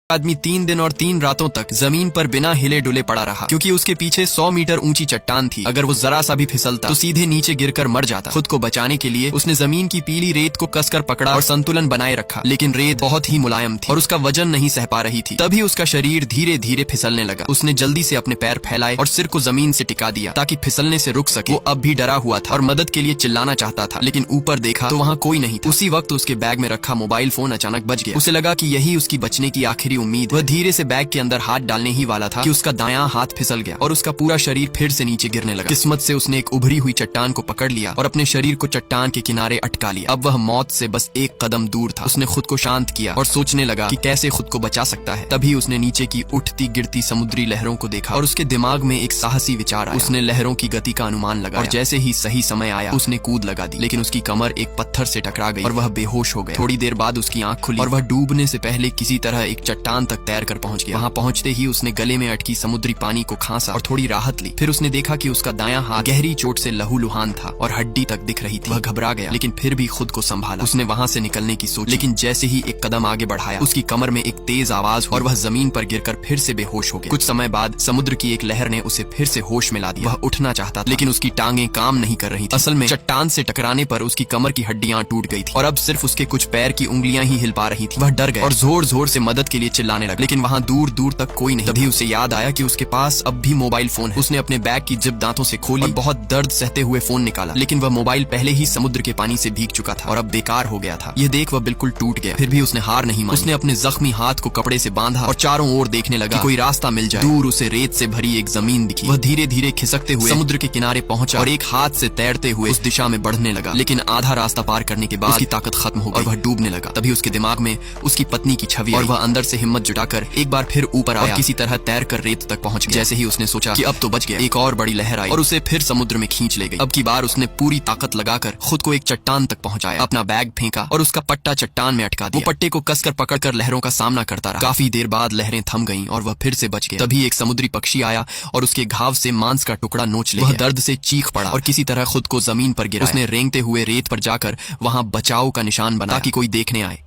आदमी 3 दिन और 3 रातों तक जमीन पर बिना हिले डुले पड़ा रहा, क्योंकि उसके पीछे 100 मीटर ऊंची चट्टान थी। अगर वो जरा सा भी फिसलता तो सीधे नीचे गिरकर मर जाता। खुद को बचाने के लिए उसने जमीन की पीली रेत को कसकर पकड़ा और संतुलन बनाए रखा, लेकिन रेत बहुत ही मुलायम थी और उसका वजन नहीं सह पा रही थी। तभी उसका शरीर धीरे धीरे फिसलने लगा। उसने जल्दी से अपने पैर फैलाए और सिर को जमीन से टिका दिया ताकि फिसलने से रुक सके। वो अब भी डरा हुआ था और मदद के लिए चिल्लाना चाहता था, लेकिन ऊपर देखा तो वहाँ कोई नहीं था। उसी वक्त उसके बैग में रखा मोबाइल फोन अचानक बज गया। उसे लगा कि यही उसकी बचने की आखिरी उम्मीद। वह धीरे से बैग के अंदर हाथ डालने ही वाला था कि उसका दायां हाथ फिसल गया और उसका पूरा शरीर फिर से नीचे गिरने लगा। किस्मत से उसने एक उभरी हुई चट्टान को पकड़ लिया और अपने शरीर को चट्टान के किनारे अटका लिया। अब वह मौत से बस एक कदम दूर था। उसने खुद को शांत किया और सोचने लगा कि कैसे खुद को बचा सकता है। तभी उसने नीचे की उठती गिरती समुद्री लहरों को देखा और उसके दिमाग में एक साहसी विचार आया। उसने लहरों की गति का अनुमान लगाया और जैसे ही सही समय आया उसने कूद लगा दी, लेकिन उसकी कमर एक पत्थर से टकरा गई और वह बेहोश हो गया। थोड़ी देर बाद उसकी आंख खुली और वह डूबने से पहले किसी तरह एक चट्टान तक तैर कर पहुंच गया। वहां पहुंचते ही उसने गले में अटकी समुद्री पानी को खांसा और थोड़ी राहत ली। फिर उसने देखा कि उसका दायां हाथ गहरी चोट से लहूलुहान था और हड्डी तक दिख रही थी। वह घबरा गया, लेकिन फिर भी खुद को संभाला। उसने वहां से निकलने की सोची, लेकिन जैसे ही एक कदम आगे बढ़ाया उसकी कमर में एक तेज आवाज हुई और वह जमीन पर गिरकर फिर से बेहोश हो गया। कुछ समय बाद समुद्र की एक लहर ने उसे फिर से होश में ला दिया। वह उठना चाहता था, लेकिन उसकी टांगें काम नहीं कर रही थी। असल में चट्टान से टकराने पर उसकी कमर की हड्डियां टूट गई थी और अब सिर्फ उसके कुछ पैर की उंगलियां ही हिल पा रही थी। वह डर गया और जोर जोर से मदद के लिए चिल्लाने लगा, लेकिन वहां दूर दूर तक कोई नहीं। तभी उसे याद आया कि उसके पास अब भी मोबाइल फोन है। उसने अपने बैग की जिप दांतों से खोली और बहुत दर्द सहते हुए फोन निकाला, लेकिन वह मोबाइल पहले ही समुद्र के पानी से भीग चुका था और अब बेकार हो गया था। यह देख वह बिल्कुल टूट गया। फिर भी उसने हार नहीं मानी। उसने अपने जख्मी हाथ को कपड़े से बांधा और चारों ओर देखने लगा कि कोई रास्ता मिल जाए। दूर उसे रेत से भरी एक जमीन दिखी। वह धीरे धीरे खिसकते हुए समुद्र के किनारे पहुंचा और एक हाथ से तैरते हुए उस दिशा में बढ़ने लगा, लेकिन आधा रास्ता पार करने के बाद उसकी ताकत खत्म हो गई और वह डूबने लगा। तभी उसके दिमाग में उसकी पत्नी की छवि और वह अंदर से हिम्मत जुटाकर एक बार फिर ऊपर आया और किसी तरह तैर कर रेत तक पहुंच गया। जैसे ही उसने सोचा कि अब तो बच गया, एक और बड़ी लहर आई और उसे फिर समुद्र में खींच ले गई। अब की बार उसने पूरी ताकत लगाकर खुद को एक चट्टान तक पहुंचाया, अपना बैग फेंका और उसका पट्टा चट्टान में अटका दिया। वो पट्टे को कसकर पकड़कर लहरों का सामना करता रहा। काफी देर बाद लहरें थम गईं और वह फिर से बच गया। तभी एक समुद्री पक्षी आया और उसके घाव से मांस का टुकड़ा नोच ले गया। वह दर्द से चीख पड़ा और किसी तरह खुद को जमीन पर गिराया। उसने रेंगते हुए रेत पर जाकर वहां बचाव का निशान बनाया ताकि कोई देखने आए।